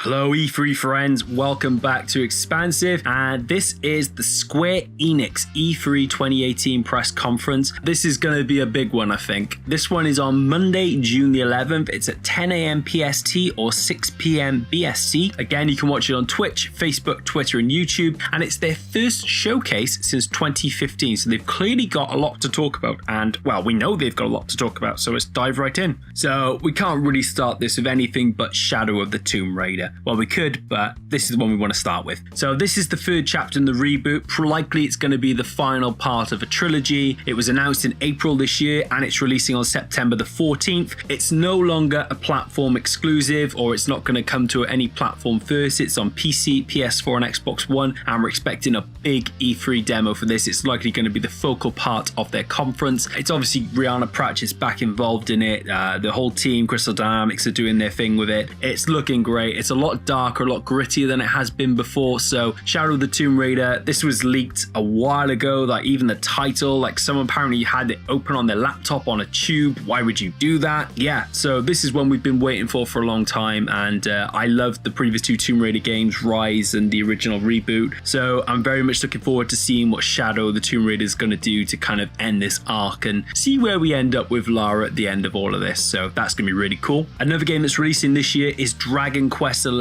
Hello E3 friends, welcome back to Expansive, and this is the Square Enix E3 2018 press conference. This is going to be a big one, I think. This one is on Monday, June the 11th. It's at 10 AM PST or 6 PM BST. Again, you can watch it on Twitch, Facebook, Twitter, and YouTube, and it's their first showcase since 2015, so they've clearly got a lot to talk about, and, well, we know they've got a lot to talk about, so let's dive right in. So, we can't really start this with anything but Shadow of the Tomb Raider. Well, we could, but this is the one we want to start with. So this is the third chapter in the reboot. Likely it's going to be the final part of a trilogy. It was announced in April this year and it's releasing on September the 14th. It's no longer a platform exclusive, or it's not going to come to any platform first. It's on PC, PS4 and Xbox One, and we're expecting a big E3 demo for this. It's likely going to be the focal part of their conference. It's obviously Rihanna Pratchett's back involved in it. The whole team, Crystal Dynamics, are doing their thing with it. It's looking great. It's a lot darker, a lot grittier than it has been before. So Shadow of the Tomb Raider, this was leaked a while ago, like even the title, like someone apparently had it open on their laptop on a tube. Why would you do that? Yeah, so this is one we've been waiting for a long time, and I loved the previous two Tomb Raider games, Rise and the original reboot, so I'm very much looking forward to seeing what Shadow of the Tomb Raider is going to do to kind of end this arc and see where we end up with Lara at the end of all of this. So that's going to be really cool. Another game that's releasing this year is Dragon Quest XI,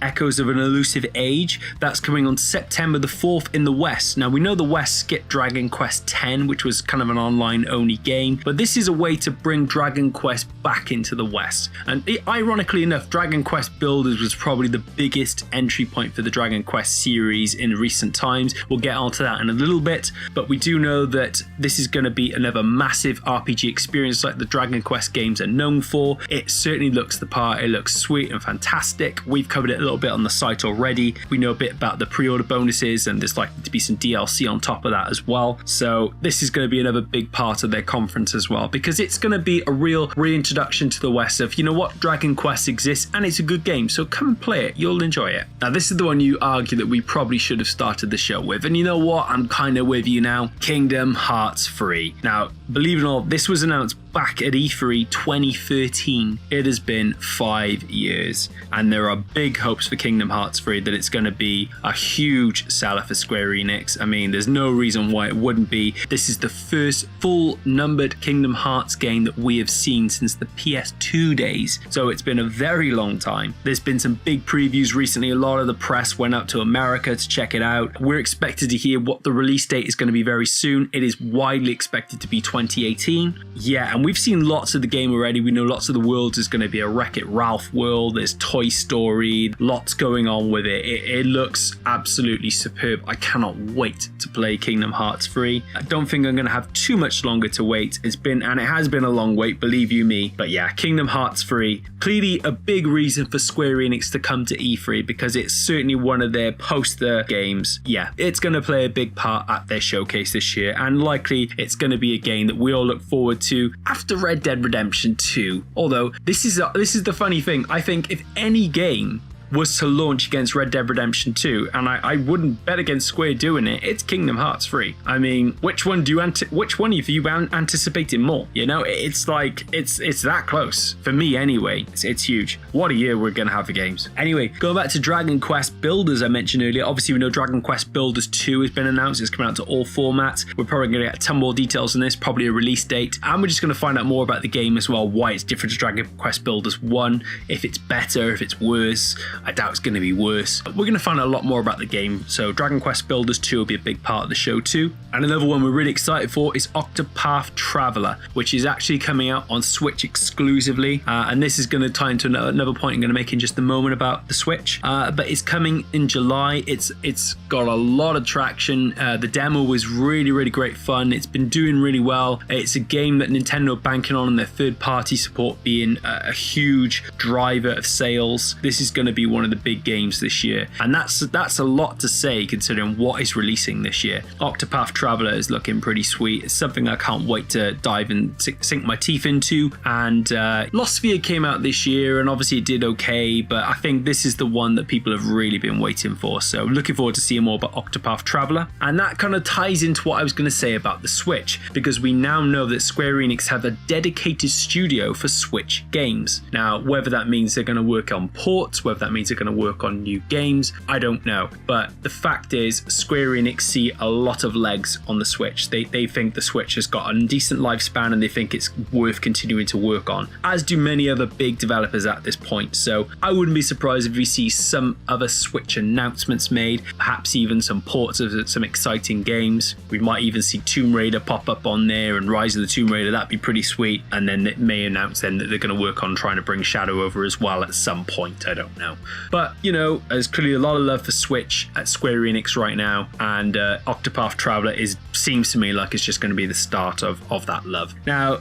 Echoes of an Elusive Age. That's coming on September the 4th in the West. Now, we know the West skipped Dragon Quest X, which was kind of an online-only game, but this is a way to bring Dragon Quest back into the West. And ironically enough, Dragon Quest Builders was probably the biggest entry point for the Dragon Quest series in recent times. We'll get onto that in a little bit, but we do know that this is going to be another massive RPG experience like the Dragon Quest games are known for. It certainly looks the part. It looks sweet and fantastic. We've covered it a little bit on the site already. We know a bit about the pre-order bonuses, and there's likely to be some DLC on top of that as well. So this is going to be another big part of their conference as well, because it's going to be a real reintroduction to the West of, you know what, Dragon Quest exists and it's a good game, so come and play it. You'll enjoy it. Now, this is the one you argue that we probably should have started the show with, and you know what, I'm kind of with you now. Kingdom Hearts 3. Now, believe it or not, this was announced back at E3 2013. It has been 5 years, and there are big hopes for Kingdom Hearts 3 that it's going to be a huge seller for Square Enix. I mean, there's no reason why it wouldn't be. This is the first full numbered Kingdom Hearts game that we have seen since the PS2 days, so it's been a very long time. There's been some big previews recently. A lot of the press went out to America to check it out. We're expected to hear what the release date is going to be very soon. It is widely expected to be 2018. Yeah, and we've seen lots of the game already. We know lots of the worlds is going to be a Wreck-It Ralph world. There's Toy Story, lots going on with it. It looks absolutely superb. I cannot wait to play Kingdom Hearts 3. I don't think I'm going to have too much longer to wait. It has been a long wait, believe you me. But yeah, Kingdom Hearts 3, clearly a big reason for Square Enix to come to E3, because it's certainly one of their poster games. Yeah, it's going to play a big part at their showcase this year, and likely it's going to be a game that we all look forward to after Red Dead Redemption 2. Although this is the funny thing. I think if any game was to launch against Red Dead Redemption 2, and I wouldn't bet against Square doing it, it's Kingdom Hearts 3. I mean, which one of you anticipating more? You know, it's like it's that close for me anyway. It's huge. What a year we're gonna have for games. Anyway, going back to Dragon Quest Builders, I mentioned earlier. Obviously, we know Dragon Quest Builders 2 has been announced. It's coming out to all formats. We're probably gonna get a ton more details on this, probably a release date, and we're just gonna find out more about the game as well. Why it's different to Dragon Quest Builders 1, if it's better, if it's worse. I doubt it's going to be worse. We're going to find out a lot more about the game, so Dragon Quest Builders 2 will be a big part of the show too. And another one we're really excited for is Octopath Traveler, which is actually coming out on Switch exclusively, and this is going to tie into another point I'm going to make in just a moment about the Switch, but it's coming in July. It's got a lot of traction. The demo was really great fun. It's been doing really well. It's a game that Nintendo are banking on, and their third-party support being a huge driver of sales. This is going to be one of the big games this year, and that's a lot to say considering what is releasing this year. Octopath Traveler is looking pretty sweet. It's something I can't wait to dive and sink my teeth into. And Lost Sphere came out this year, and obviously it did okay, but I think this is the one that people have really been waiting for, so looking forward to seeing more about Octopath Traveler. And that kind of ties into what I was going to say about the Switch, because we now know that Square Enix have a dedicated studio for Switch games. Now, whether that means they're going to work on ports, whether that means they're going to work on new games. I don't know. But the fact is, Square Enix see a lot of legs on the Switch. They think the Switch has got a decent lifespan and they think it's worth continuing to work on, as do many other big developers at this point. So I wouldn't be surprised if we see some other Switch announcements made, perhaps even some ports of some exciting games. We might even see Tomb Raider pop up on there and Rise of the Tomb Raider. That'd be pretty sweet. And then it may announce then that they're going to work on trying to bring Shadow over as well at some point. I don't know. But, you know, there's clearly a lot of love for Switch at Square Enix right now, and Octopath Traveler seems to me like it's just going to be the start of that love. Now,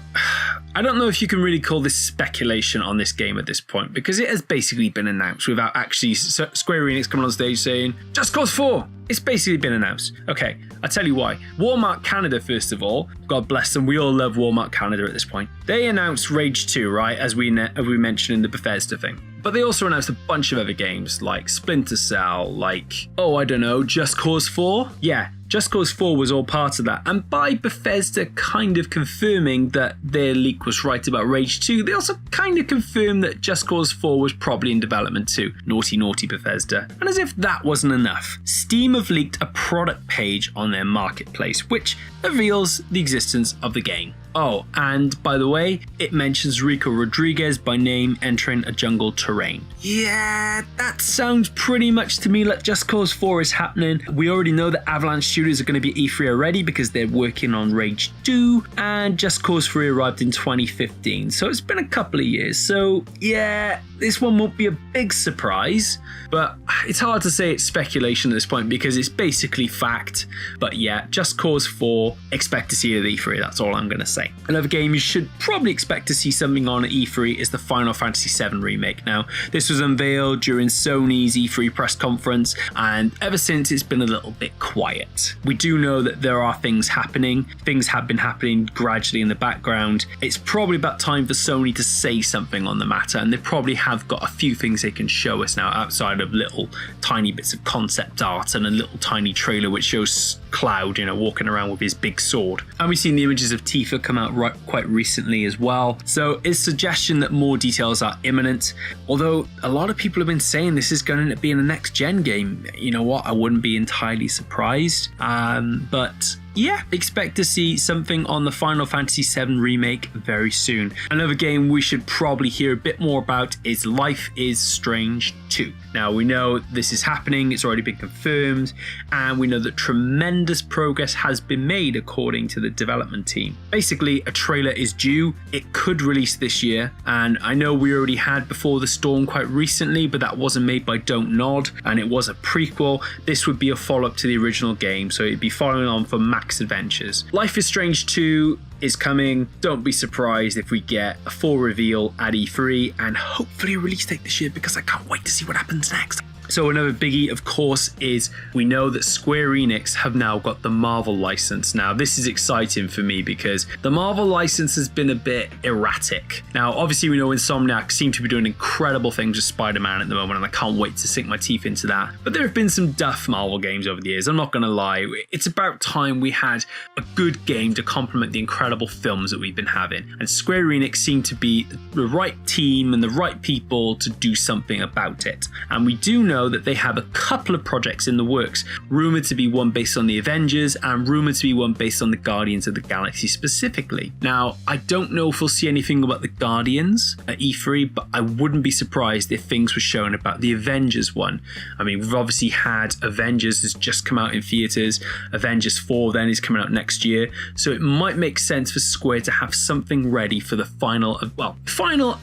I don't know if you can really call this speculation on this game at this point, because it has basically been announced without actually Square Enix coming on stage saying, Just Cause 4! It's basically been announced. Okay, I'll tell you why. Walmart Canada, first of all, God bless them, we all love Walmart Canada at this point. They announced Rage 2, right, as we mentioned in the Bethesda thing. But they also announced a bunch of other games, like Splinter Cell, like, I don't know, Just Cause 4? Yeah, Just Cause 4 was all part of that. And by Bethesda kind of confirming that their leak was right about Rage 2, they also kind of confirmed that Just Cause 4 was probably in development too. Naughty, naughty Bethesda. And as if that wasn't enough, Steam have leaked a product page on their marketplace, which reveals the existence of the game. Oh, and by the way, it mentions Rico Rodriguez by name entering a jungle terrain. Yeah, that sounds pretty much to me like Just Cause 4 is happening. We already know that Avalanche Studios are going to be E3 already because they're working on Rage 2, and Just Cause 3 arrived in 2015, so it's been a couple of years. So yeah, this one won't be a big surprise, but it's hard to say it's speculation at this point because it's basically fact. But yeah, Just Cause 4, expect to see it at E3, that's all I'm going to say. Another game you should probably expect to see something on at E3 is the Final Fantasy VII Remake. Now, this was unveiled during Sony's E3 press conference, and ever since it's been a little bit quiet. We do know that there are things happening. Things have been happening gradually in the background. It's probably about time for Sony to say something on the matter, and they probably have got a few things they can show us now outside of little tiny bits of concept art and a little tiny trailer which shows Cloud, walking around with his big sword. And we've seen the images of Tifa come out quite recently as well. So it's suggestion that more details are imminent. Although a lot of people have been saying this is going to be in a next gen game. You know what? I wouldn't be entirely surprised. But yeah, expect to see something on the Final Fantasy VII Remake very soon. Another game we should probably hear a bit more about is Life is Strange 2. Now, we know this is happening, it's already been confirmed, and we know that tremendous progress has been made according to the development team. Basically, a trailer is due. It could release this year, and I know we already had Before the Storm quite recently, but that wasn't made by Don't Nod, and it was a prequel. This would be a follow-up to the original game, so it'd be following on from Max Adventures. Life is Strange 2 is coming. Don't be surprised if we get a full reveal at E3 and hopefully a release date this year, because I can't wait to see what happens next. So another biggie, of course, is we know that Square Enix have now got the Marvel license. Now, this is exciting for me because the Marvel license has been a bit erratic. Now, obviously, we know Insomniac seem to be doing incredible things with Spider-Man at the moment, and I can't wait to sink my teeth into that. But there have been some duff Marvel games over the years, I'm not going to lie. It's about time we had a good game to complement the incredible films that we've been having. And Square Enix seem to be the right team and the right people to do something about it. And we do know that they have a couple of projects in the works, rumored to be one based on the Avengers and rumored to be one based on the Guardians of the Galaxy specifically. Now, I don't know if we'll see anything about the Guardians at E3, but I wouldn't be surprised if things were shown about the Avengers one. I mean, we've obviously had Avengers has just come out in theaters, Avengers 4 then is coming out next year, so it might make sense for Square to have something ready for the final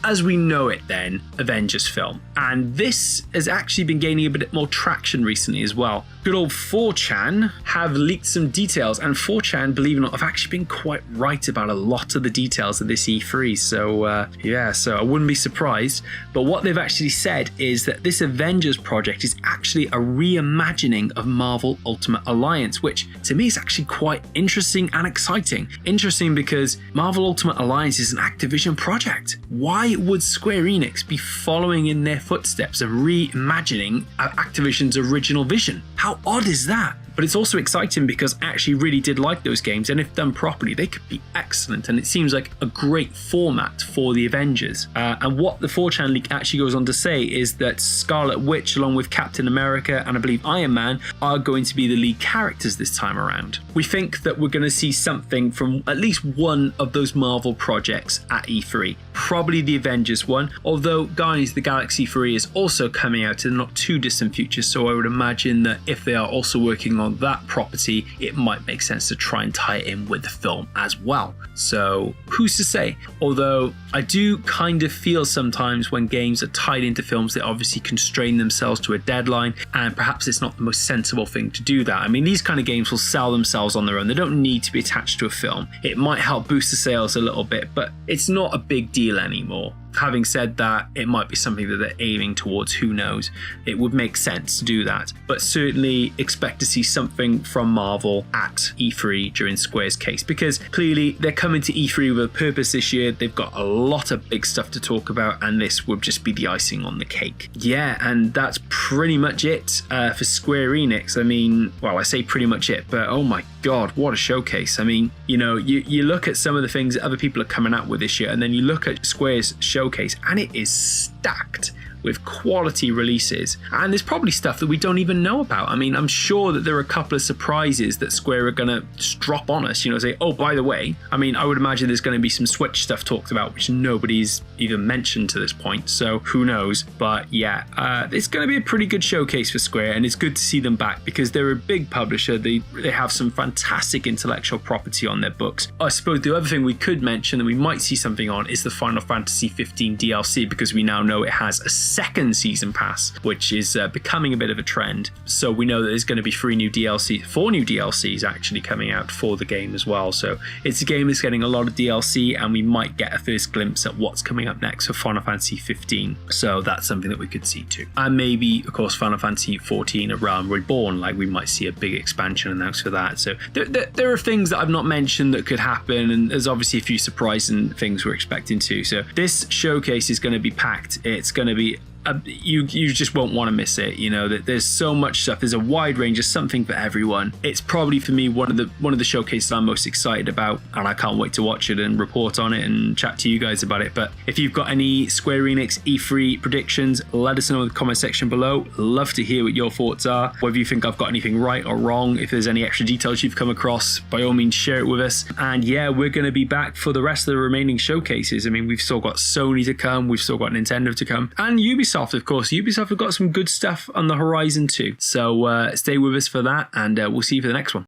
as we know it then, Avengers film. And this has actually been gaining a bit more traction recently as well. Good old 4chan have leaked some details, and 4chan, believe it or not, have actually been quite right about a lot of the details of this E3. So I wouldn't be surprised. But what they've actually said is that this Avengers project is actually a reimagining of Marvel Ultimate Alliance, which to me is actually quite interesting and exciting. Interesting because Marvel Ultimate Alliance is an Activision project. Why would Square Enix be following in their footsteps of reimagining Activision's original vision? How odd is that? But it's also exciting because I actually really did like those games, and if done properly, they could be excellent. And it seems like a great format for the Avengers. And what the 4chan leak actually goes on to say is that Scarlet Witch, along with Captain America and I believe Iron Man, are going to be the lead characters this time around. We think that we're going to see something from at least one of those Marvel projects at E3. Probably the Avengers one, although Guardians of the Galaxy 3 is also coming out in the not too distant future, so I would imagine that if they are also working on that property, it might make sense to try and tie it in with the film as well. So who's to say? Although I do kind of feel sometimes when games are tied into films, they obviously constrain themselves to a deadline, and perhaps it's not the most sensible thing to do that. I mean, these kind of games will sell themselves on their own. They don't need to be attached to a film. It might help boost the sales a little bit, but it's not a big deal anymore. Having said that, it might be something that they're aiming towards, who knows. It would make sense to do that, but certainly expect to see something from Marvel at E3 during Square's case, because clearly they're coming to E3 with a purpose this year. They've got a lot of big stuff to talk about, and this would just be the icing on the cake. Yeah, and that's pretty much it for Square Enix. I mean, well, I say pretty much it, but oh my god, what a showcase. I mean, you know, you look at some of the things that other people are coming out with this year, and then you look at Square's showcase, and it is stacked with quality releases, and there's probably stuff that we don't even know about. I mean, I'm sure that there are a couple of surprises that Square are gonna drop on us, you know, say, oh, by the way. I mean, I would imagine there's going to be some Switch stuff talked about which nobody's even mentioned to this point, so who knows. But yeah, it's going to be a pretty good showcase for Square, and it's good to see them back because they're a big publisher. They have some fantastic intellectual property on their books. I suppose the other thing we could mention that we might see something on is the Final Fantasy XIV DLC, because we now know it has a second season pass, which is becoming a bit of a trend. So we know that there's going to be 4 new DLCs actually coming out for the game as well. So it's a game that's getting a lot of DLC, and we might get a first glimpse at what's coming up next for Final Fantasy 15. So that's something that we could see too. And maybe, of course, Final Fantasy 14, A Realm Reborn, like we might see a big expansion announced for that. So there are things that I've not mentioned that could happen, and there's obviously a few surprising things we're expecting too. So this showcase is going to be packed. It's going to be you just won't want to miss it. You know that there's so much stuff. There's a wide range of something for everyone. It's probably for me one of the showcases I'm most excited about, and I can't wait to watch it and report on it and chat to you guys about it. But if you've got any Square Enix E3 predictions, let us know in the comment section below. Love to hear what your thoughts are, whether you think I've got anything right or wrong. If there's any extra details you've come across, by all means share it with us. And yeah, we're going to be back for the rest of the remaining showcases. I mean, we've still got Sony to come, we've still got Nintendo to come, and Ubisoft, of course. Ubisoft have got some good stuff on the horizon too. So stay with us for that, and we'll see you for the next one.